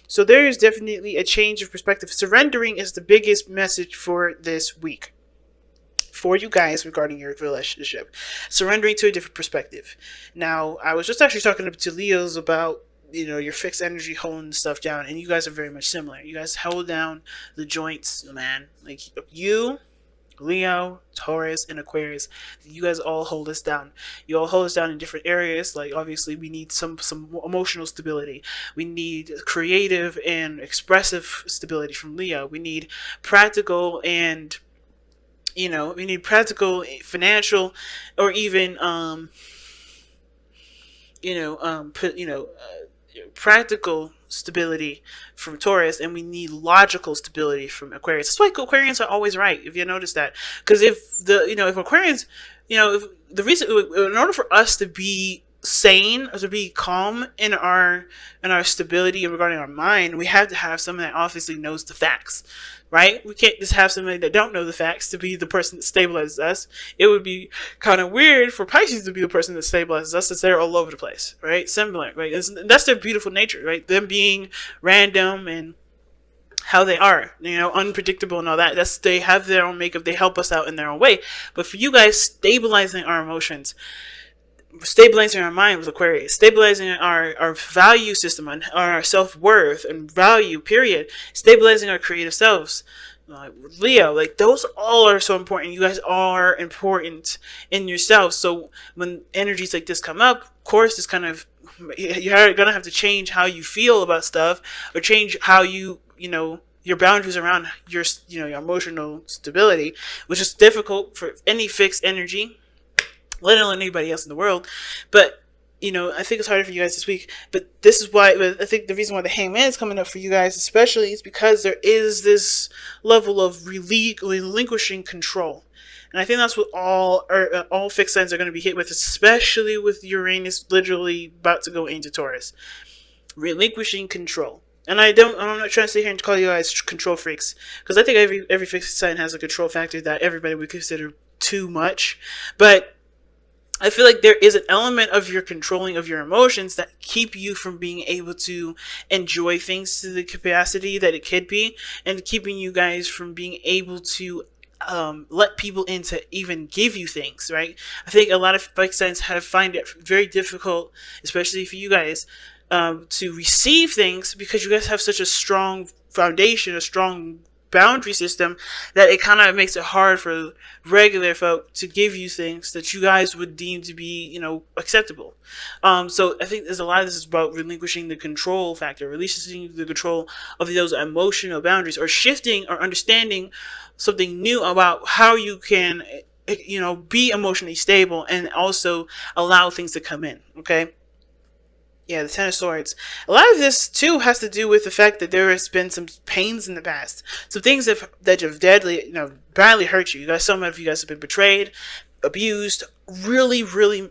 So there is definitely a change of perspective. Surrendering is the biggest message for this week for you guys regarding your relationship. Surrendering to a different perspective. Now, I was just actually talking to Leos about your fixed energy holding stuff down, and you guys are very much similar. You guys hold down the joints, man. Like you, Leo, Taurus, and Aquarius, you guys all hold us down. You all hold us down in different areas. Like obviously, we need some emotional stability. We need creative and expressive stability from Leo. We need practical and we need practical, financial, or even practical stability from Taurus, and we need logical stability from Aquarius. That's why Aquarians are always right. If you notice that, because if Aquarians, if the reason, in order for us to be sane or to be calm in our stability and regarding our mind, we have to have someone that obviously knows the facts, right? We can't just have somebody that don't know the facts to be the person that stabilizes us. It would be kind of weird for Pisces to be the person that stabilizes us, since they're all over the place, right? Similar, right? That's their beautiful nature, right? Them being random and how they are, unpredictable and all that. They have their own makeup. They help us out in their own way. But for you guys, stabilizing our emotions, stabilizing our mind with Aquarius, stabilizing our value system and our self-worth and value, period, stabilizing our creative selves, Leo, like those all are so important. You guys are important in yourself. So when energies like this come up, of course, it's kind of, you're gonna have to change how you feel about stuff, or change how your boundaries around your your emotional stability, which is difficult for any fixed energy, let alone anybody else in the world. But I think it's harder for you guys this week. But this is why I think the reason why the Hangman is coming up for you guys especially is because there is this level of relinquishing control. And I think that's what all fixed signs are going to be hit with, especially with Uranus literally about to go into Taurus. Relinquishing control. And I'm not trying to sit here and call you guys control freaks, because I think every fixed sign has a control factor that everybody would consider too much. But I feel like there is an element of your controlling of your emotions that keep you from being able to enjoy things to the capacity that it could be, and keeping you guys from being able to let people in to even give you things, right? I think a lot of fixed signs find it very difficult, especially for you guys, to receive things, because you guys have such a strong foundation, a strong boundary system, that it kind of makes it hard for regular folk to give you things that you guys would deem to be, acceptable. So I think there's a lot of this is about relinquishing the control factor, releasing the control of those emotional boundaries, or shifting or understanding something new about how you can, be emotionally stable and also allow things to come in. Okay. Yeah, the Ten of Swords. A lot of this, too, has to do with the fact that there has been some pains in the past. Some things that have badly hurt you. Some of you guys have been betrayed, abused. Really, really,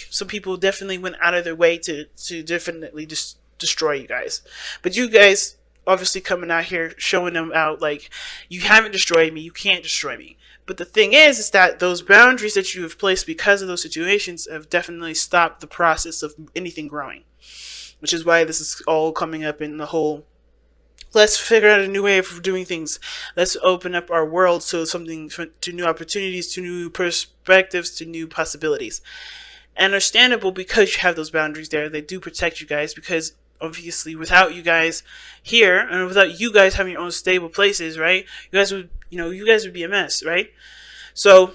some people definitely went out of their way to definitely just destroy you guys. But you guys obviously coming out here showing them out, you haven't destroyed me, you can't destroy me. But the thing is that those boundaries that you have placed because of those situations have definitely stopped the process of anything growing. Which is why this is all coming up in the whole, let's figure out a new way of doing things. Let's open up our world to new opportunities, to new perspectives, to new possibilities. And understandable, because you have those boundaries there. They do protect you guys, because obviously without you guys here, and without you guys having your own stable places, right? You guys would be a mess, right? So,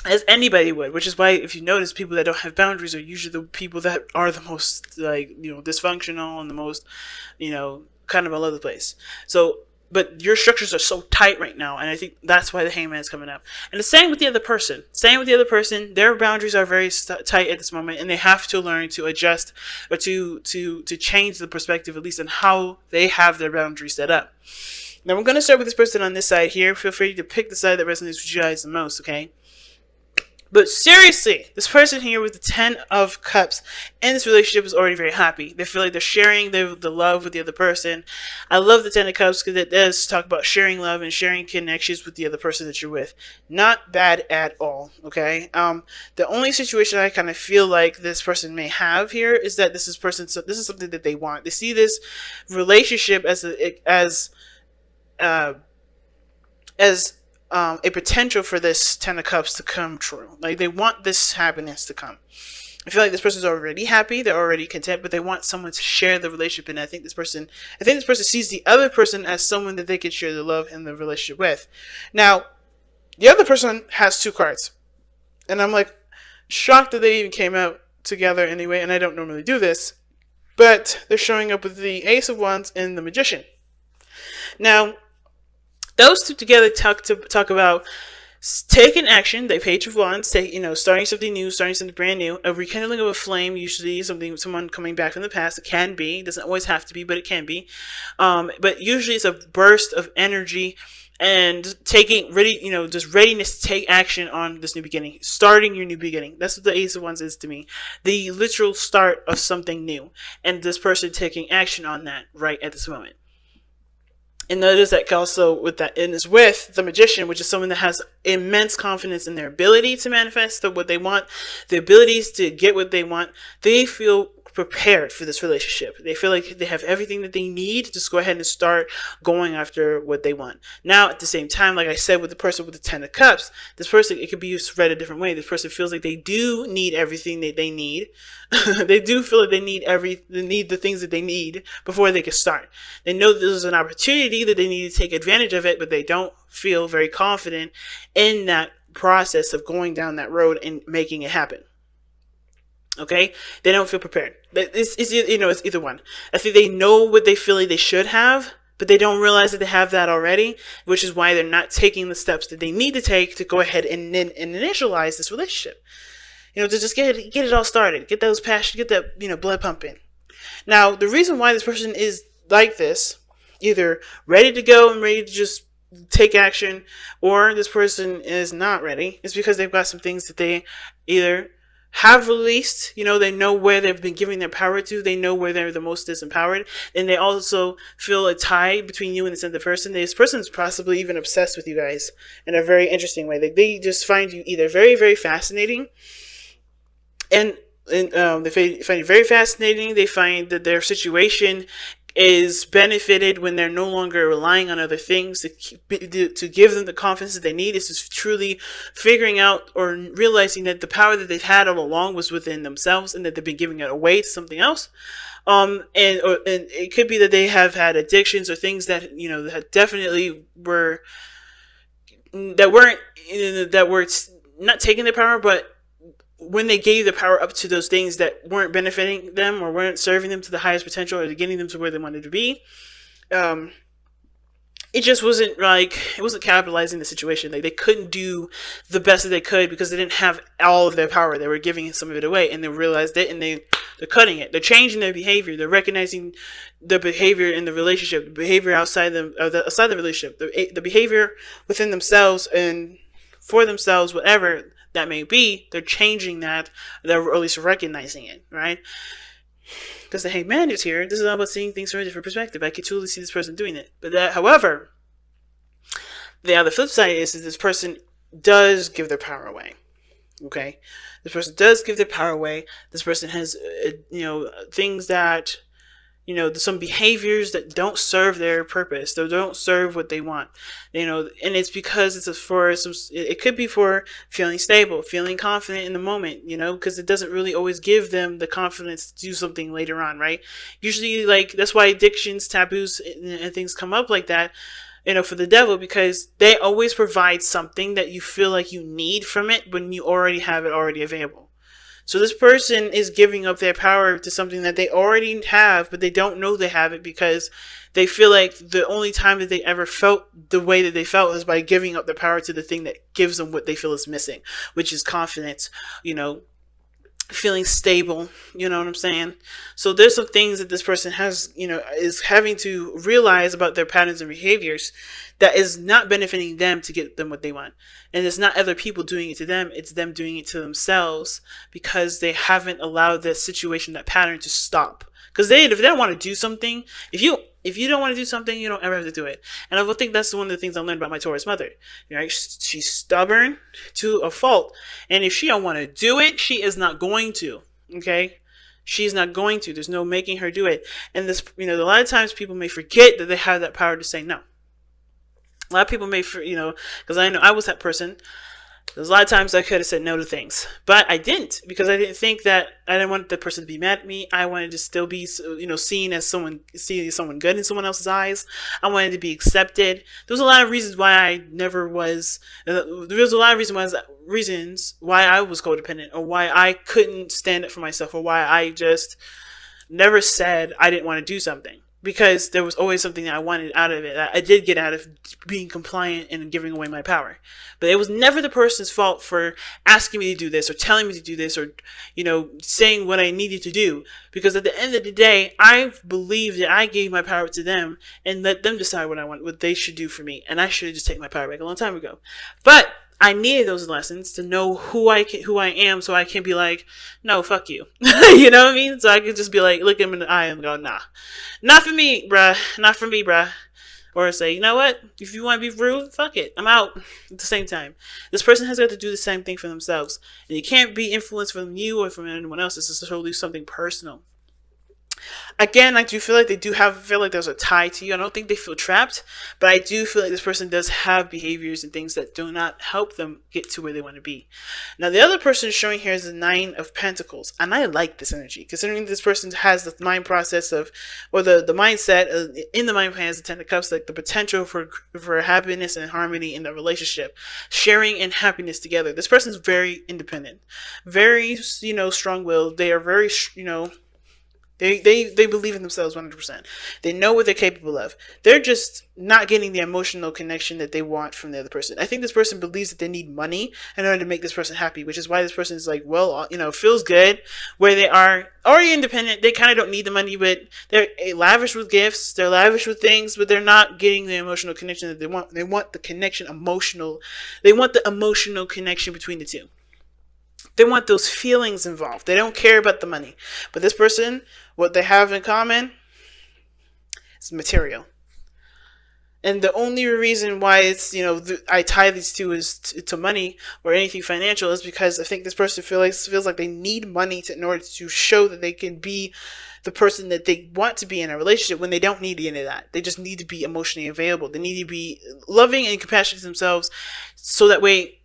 as anybody would, which is why if you notice, people that don't have boundaries are usually the people that are the most dysfunctional and the most kind of all over the place. So, but your structures are so tight right now, and I think that's why the Hangman is coming up. And the same with the other person. Their boundaries are very tight at this moment, and they have to learn to adjust, or to change the perspective, at least on how they have their boundaries set up. Now we're going to start with this person on this side here. Feel free to pick the side that resonates with you guys the most, okay? But seriously, this person here with the 10 of Cups in this relationship is already very happy. They feel like they're sharing the love with the other person. I love the 10 of Cups because it does talk about sharing love and sharing connections with the other person that you're with. Not bad at all, okay? The only situation I kind of feel like this person may have here is that this is something that they want. They see this relationship as uh, a potential for this 10 of Cups to come true. Like, they want this happiness to come. I feel like this person's already happy, they're already content, but they want someone to share the relationship. And I think this person sees the other person as someone that they can share the love and the relationship with. Now, the other person has 2 cards. And I'm like shocked that they even came out together anyway, and I don't normally do this. But they're showing up with the Ace of Wands and the Magician. Now, those two together talk about taking action. They Page of Wands, starting something new, starting something brand new, a rekindling of a flame, usually someone coming back from the past. It can be, it doesn't always have to be, but it can be. But usually it's a burst of energy and just readiness to take action on this new beginning, starting your new beginning. That's what the Ace of Wands is to me, the literal start of something new, and this person taking action on that right at this moment. And notice that also with that, and is with the Magician, which is someone that has immense confidence in their ability to manifest what they want, the abilities to get what they want. They feel prepared for this relationship. They feel like they have everything that they need to just go ahead and start going after what they want. Now, at the same time, like I said, with the person with the 10 of Cups, this person, it could be read a different way. This person feels like they do need everything that they need. They do feel like they need the things that they need before they can start. They know this is an opportunity that they need to take advantage of it, but they don't feel very confident in that process of going down that road and making it happen. Okay, they don't feel prepared. It's either one. I think they know what they feel like they should have, but they don't realize that they have that already, which is why they're not taking the steps that they need to take to go ahead and initialize this relationship. To just get it all started, get those passion, get that blood pumping. Now, the reason why this person is like this, either ready to go and ready to just take action, or this person is not ready, is because they've got some things that they either have released, they know where they've been giving their power to, they know where they're the most disempowered, and they also feel a tie between you and this other person. This person's possibly even obsessed with you guys in a very interesting way. Like, they just find you either very, very fascinating, and they find you very fascinating. They find that their situation is benefited when they're no longer relying on other things to give them the confidence that they need. Is just truly figuring out or realizing that the power that they've had all along was within themselves, and that they've been giving it away to something else. And it could be that they have had addictions or things that that definitely were not taking their power, but when they gave the power up to those things that weren't benefiting them or weren't serving them to the highest potential or getting them to where they wanted to be, it just wasn't it wasn't capitalizing the situation. Like, they couldn't do the best that they could because they didn't have all of their power. They were giving some of it away, and they realized it, and they're cutting it. They're changing their behavior. They're recognizing the behavior in the relationship, the behavior outside the relationship, the behavior within themselves and for themselves, whatever that may be. They're changing that, or at least recognizing it, right? Because the Hangman is here. This is all about seeing things from a different perspective. I could totally see this person doing it. But however, the other flip side is that this person does give their power away. Okay? This person does give their power away. This person has, things that, some behaviors that don't serve their purpose. They don't serve what they want. And it's because it could be for feeling stable, feeling confident in the moment, because it doesn't really always give them the confidence to do something later on, right? Usually, that's why addictions, taboos, and things come up like that, for the devil, because they always provide something that you feel like you need from it when you already have it already available. So this person is giving up their power to something that they already have, but they don't know they have it because they feel like the only time that they ever felt the way that they felt is by giving up their power to the thing that gives them what they feel is missing, which is confidence, feeling stable. You know what I'm saying? So there's some things that this person has, is having to realize about their patterns and behaviors that is not benefiting them to get them what they want. And it's not other people doing it to them, it's them doing it to themselves because they haven't allowed that situation, that pattern to stop. Because if they don't want to do something, if you don't want to do something, you don't ever have to do it. And I think that's one of the things I learned about my Taurus mother. Right? She's stubborn to a fault. And if she don't want to do it, she is not going to. Okay? She's not going to. There's no making her do it. And this, a lot of times people may forget that they have that power to say no. A lot of people may, because I know I was that person. There's a lot of times I could have said no to things, but I didn't, because I didn't think that I didn't want the person to be mad at me. I wanted to still be, seen as someone good in someone else's eyes. I wanted to be accepted. There was a lot of reasons why I never was. There was a lot of reasons why I was codependent, or why I couldn't stand up for myself, or why I just never said I didn't want to do something. Because there was always something that I wanted out of it. I did get out of being compliant and giving away my power. But it was never the person's fault for asking me to do this, or telling me to do this, or, saying what I needed to do. Because at the end of the day, I believe that I gave my power to them and let them decide what they should do for me. And I should have just taken my power back a long time ago. But I needed those lessons to know who I am, so I can be like, no, fuck you. You know what I mean? So I can just be like, look him in the eye and go, nah, not for me, bruh. Not for me, bruh. Or say, you know what? If you want to be rude, fuck it. I'm out. At the same time, this person has got to do the same thing for themselves. And you can't be influenced from you or from anyone else. This is totally something personal. Again, I do feel like feel like there's a tie to you. I don't think they feel trapped, but I do feel like this person does have behaviors and things that do not help them get to where they want to be. Now, the other person showing here is the 9 of Pentacles, and I like this energy, considering this person has the mind process of, or the mindset in the mind plan has the 10 of Cups, like the potential for happiness and harmony in the relationship, sharing and happiness together. This person is very independent, very, strong-willed. They are very, They believe in themselves 100%. They know what they're capable of. They're just not getting the emotional connection that they want from the other person. I think this person believes that they need money in order to make this person happy, which is why this person is like, well, feels good where they are already independent. They kind of don't need the money, but they're lavish with gifts. They're lavish with things, but they're not getting the emotional connection that they want. They want the connection They want the emotional connection between the two. They want those feelings involved. They don't care about the money. But this person, what they have in common is material. And the only reason why it's, I tie these two is to money or anything financial is because I think this person feels like they need money in order to show that they can be the person that they want to be in a relationship, when they don't need any of that. They just need to be emotionally available. They need to be loving and compassionate to themselves, so that way,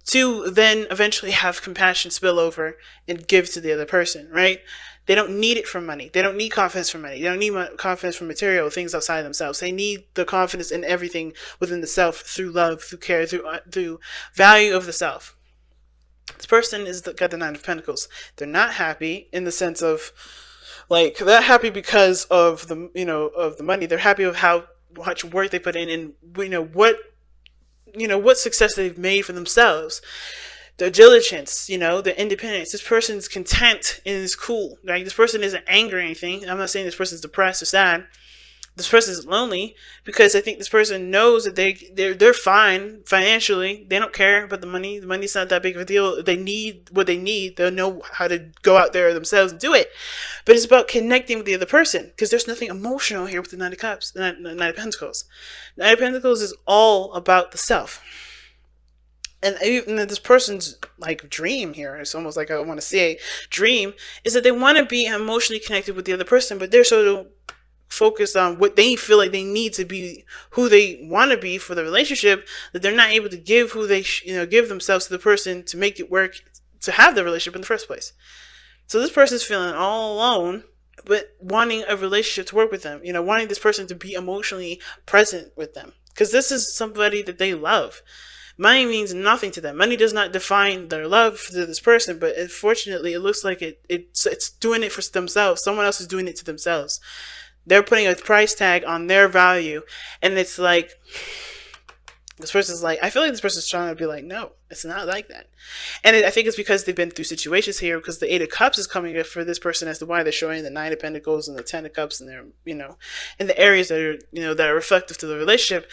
to then eventually have compassion spill over and give to the other person, right? They don't need it from money. They don't need confidence from money. They don't need confidence from material things outside of themselves. They need the confidence in everything within the self, through love, through care, through value of the self. This person got the 9 of Pentacles. They're not happy in the sense of, like, they're happy because of the, of the money. They're happy with how much work they put in, and what success they've made for themselves. Their diligence, their independence. This person's content and is cool. Right? This person isn't angry or anything. I'm not saying this person's depressed or sad. This person's lonely because I think this person knows that they're fine financially. They don't care about the money. The money's not that big of a deal. They need what they need. They'll know how to go out there themselves and do it. But it's about connecting with the other person, because there's nothing emotional here with the 9 of Cups, the 9 of Pentacles. 9 of Pentacles is all about the self. And even this person's like dream here, it's almost like I want to say dream, is that they want to be emotionally connected with the other person, but they're so focused on what they feel like they need to be, who they want to be for the relationship, that they're not able to give who they give themselves to the person to make it work, to have the relationship in the first place. So this person's feeling all alone, but wanting a relationship to work with them, wanting this person to be emotionally present with them, because this is somebody that they love. Money means nothing to them. Money does not define their love for this person, but unfortunately, it looks like it's doing it for themselves. Someone else is doing it to themselves. They're putting a price tag on their value, and it's like, This person's like, I feel like this person's trying to be like, no, it's not like that. And I think it's because they've been through situations here, because the Eight of Cups is coming up for this person as to why they're showing the Nine of Pentacles and the Ten of Cups, and they're, in the areas that are, that are reflective to the relationship.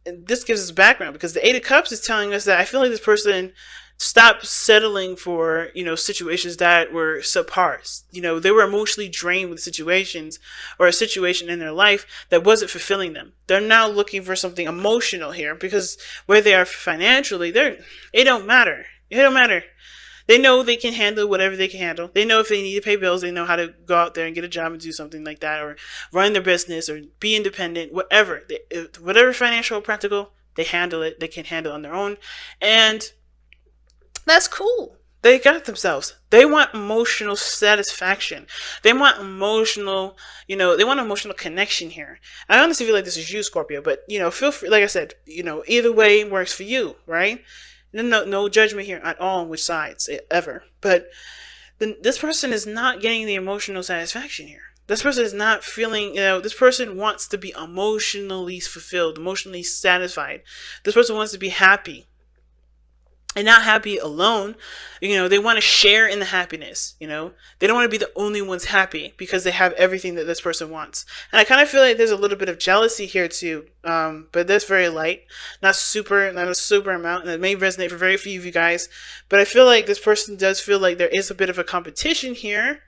And this gives us background, because the Eight of Cups is telling us that I feel like this person stopped settling for, situations that were subpar. They were emotionally drained with situations, or a situation in their life that wasn't fulfilling them. They're now looking for something emotional here, because where they are financially, it don't matter. It don't matter. They know they can handle whatever they can handle. They know if they need to pay bills, they know how to go out there and get a job and do something like that, or run their business, or be independent, whatever. Whatever financial or practical, they handle it. They can handle it on their own. And that's cool. They got themselves. They want emotional satisfaction. They want emotional, they want emotional connection here. I honestly feel like this is you, Scorpio, but, feel free, like I said, either way works for you, right? No judgment here at all on which sides, ever. But this person is not getting the emotional satisfaction here. This person is not feeling, this person wants to be emotionally fulfilled, emotionally satisfied. This person wants to be happy. And not happy alone. They want to share in the happiness. They don't want to be the only ones happy, because they have everything that this person wants. And I kind of feel like there's a little bit of jealousy here too, but that's very light, not a super amount, and it may resonate for very few of you guys. But I feel like this person does feel like there is a bit of a competition here.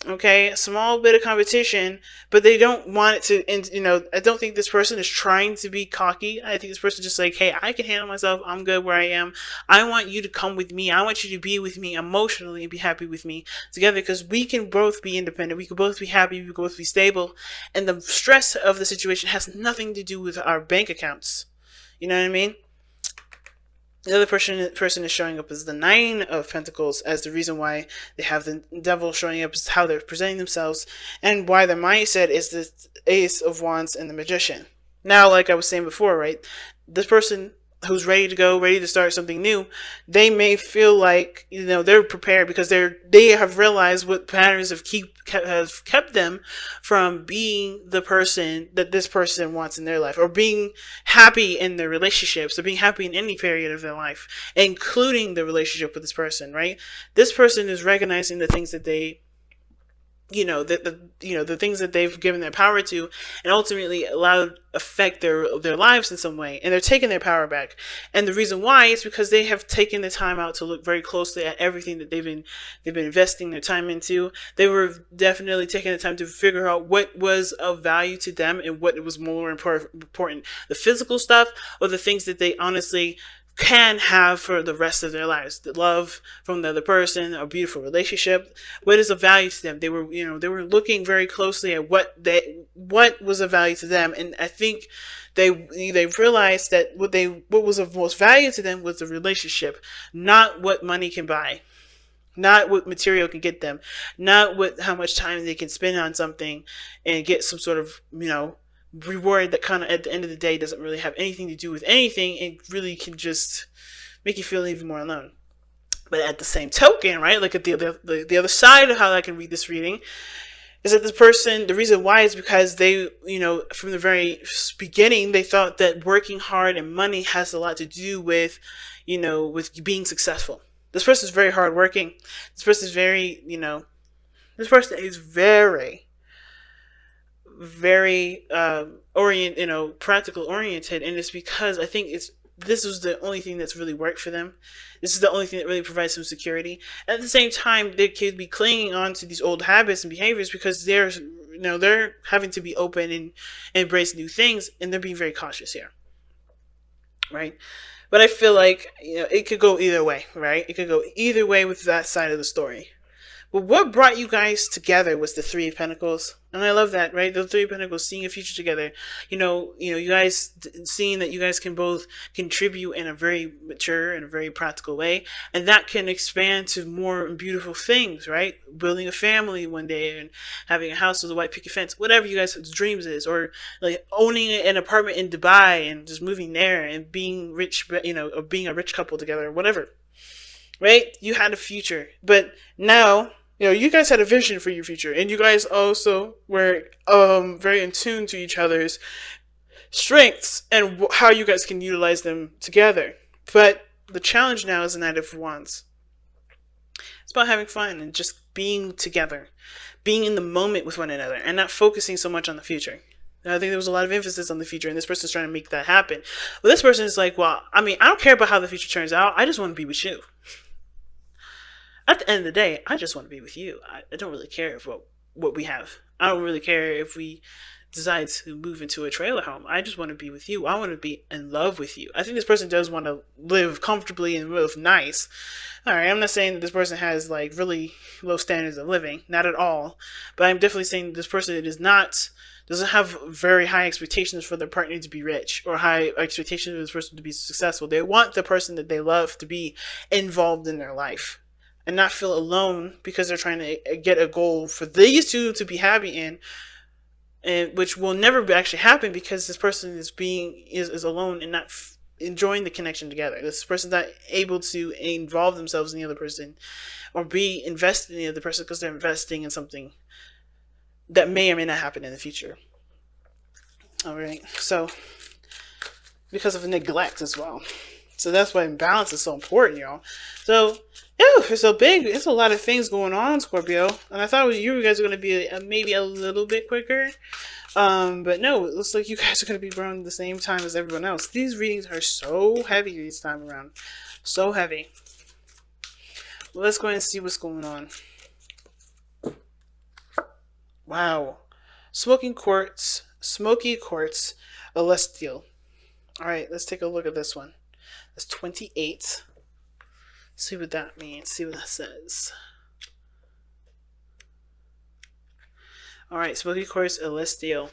Okay, a small bit of competition, but they don't want it to, and I don't think this person is trying to be cocky. I think this person is just like, hey, I can handle myself. I'm good where I am. I want you to come with me. I want you to be with me emotionally and be happy with me together, because we can both be independent. We can both be happy. We can both be stable. And the stress of the situation has nothing to do with our bank accounts. You know what I mean? The other person is showing up as the Nine of Pentacles, as the reason why they have the Devil showing up, is how they're presenting themselves, and why their mindset is the Ace of Wands and the Magician. Now, like I was saying before, right, this person who's ready to go, ready to start something new, they may feel like, they're prepared, because they have realized what patterns have kept them from being the person that this person wants in their life, or being happy in their relationships, or being happy in any period of their life, including the relationship with this person, right? This person is recognizing the things that they, the things that they've given their power to, and ultimately allowed affect their lives in some way, and they're taking their power back. And the reason why is because they have taken the time out to look very closely at everything that they've been investing their time into. They were definitely taking the time to figure out what was of value to them and what was more important, the physical stuff, or the things that they honestly can have for the rest of their lives. The love from the other person, a beautiful relationship, what is of value to them. They were looking very closely at what was of value to them, and I think they realized that what was of most value to them was the relationship, not what money can buy, not what material can get them, not how much time they can spend on something and get some sort of reward that kind of at the end of the day doesn't really have anything to do with anything. It really can just make you feel even more alone. But at the same token, right, like at the other side of how I can read this reading is that this person, the reason why is because they, from the very beginning, they thought that working hard and money has a lot to do with, with being successful. This person is very hardworking. This person is very, very practical oriented, and it's because I think this was the only thing that's really worked for them. This is the only thing that really provides some security. At the same time, they could be clinging on to these old habits and behaviors because they're having to be open and embrace new things, and they're being very cautious here, right? But I feel like it could go either way, right? It could go either way with that side of the story. But what brought you guys together was the Three of Pentacles. And I love that, right? The Three of Pentacles, seeing a future together. You guys seeing that you guys can both contribute in a very mature and a very practical way. And that can expand to more beautiful things, right? Building a family one day and having a house with a white picket fence, whatever you guys' dreams is. Or like owning an apartment in Dubai and just moving there and being rich, or being a rich couple together, or whatever. Right? You had a future. But now, you guys had a vision for your future, and you guys also were very in tune to each other's strengths and how you guys can utilize them together. But the challenge now is the Knight of Wands. It's about having fun and just being together, being in the moment with one another, and not focusing so much on the future. I think there was a lot of emphasis on the future, and this person's trying to make that happen. But this person is like, well, I mean, I don't care about how the future turns out. I just want to be with you. At the end of the day, I just want to be with you. I don't really care what we have. I don't really care if we decide to move into a trailer home. I just want to be with you. I want to be in love with you. I think this person does want to live comfortably and live nice. All right, I'm not saying that this person has like really low standards of living, not at all. But I'm definitely saying that this person doesn't have very high expectations for their partner to be rich or high expectations for this person to be successful. They want the person that they love to be involved in their life and not feel alone because they're trying to get a goal for these two to be happy in, and which will never actually happen because this person is alone and not enjoying the connection together. This person's not able to involve themselves in the other person or be invested in the other person because they're investing in something that may or may not happen in the future. All right, so because of neglect as well. So that's why balance is so important, y'all. So yeah, it's a lot of things going on, Scorpio. And I thought you guys were going to be maybe a little bit quicker. But no, it looks like you guys are going to be around the same time as everyone else. These readings are so heavy this time around. So heavy. Well, let's go ahead and see what's going on. Wow. Smoky quartz, celestial. All right, let's take a look at this one. That's 28. See what that means. See what that says. All right, smoky quartz, celestial,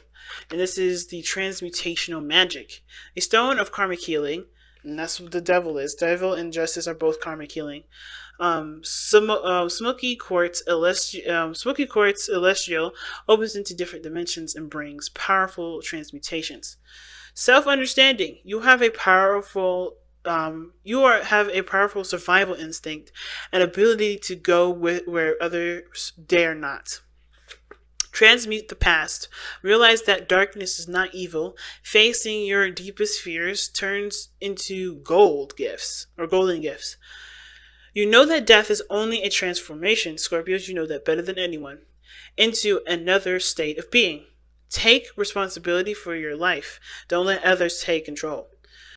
and this is the transmutational magic, a stone of karmic healing, and that's what the devil is. Devil and justice are both karmic healing. Smoky quartz celestial opens into different dimensions and brings powerful transmutations. Self-understanding. You have a powerful survival instinct and ability to go where others dare not. Transmute the past. Realize that darkness is not evil. Facing your deepest fears turns into golden gifts. You know that death is only a transformation, Scorpios, you know that better than anyone, into another state of being. Take responsibility for your life. Don't let others take control.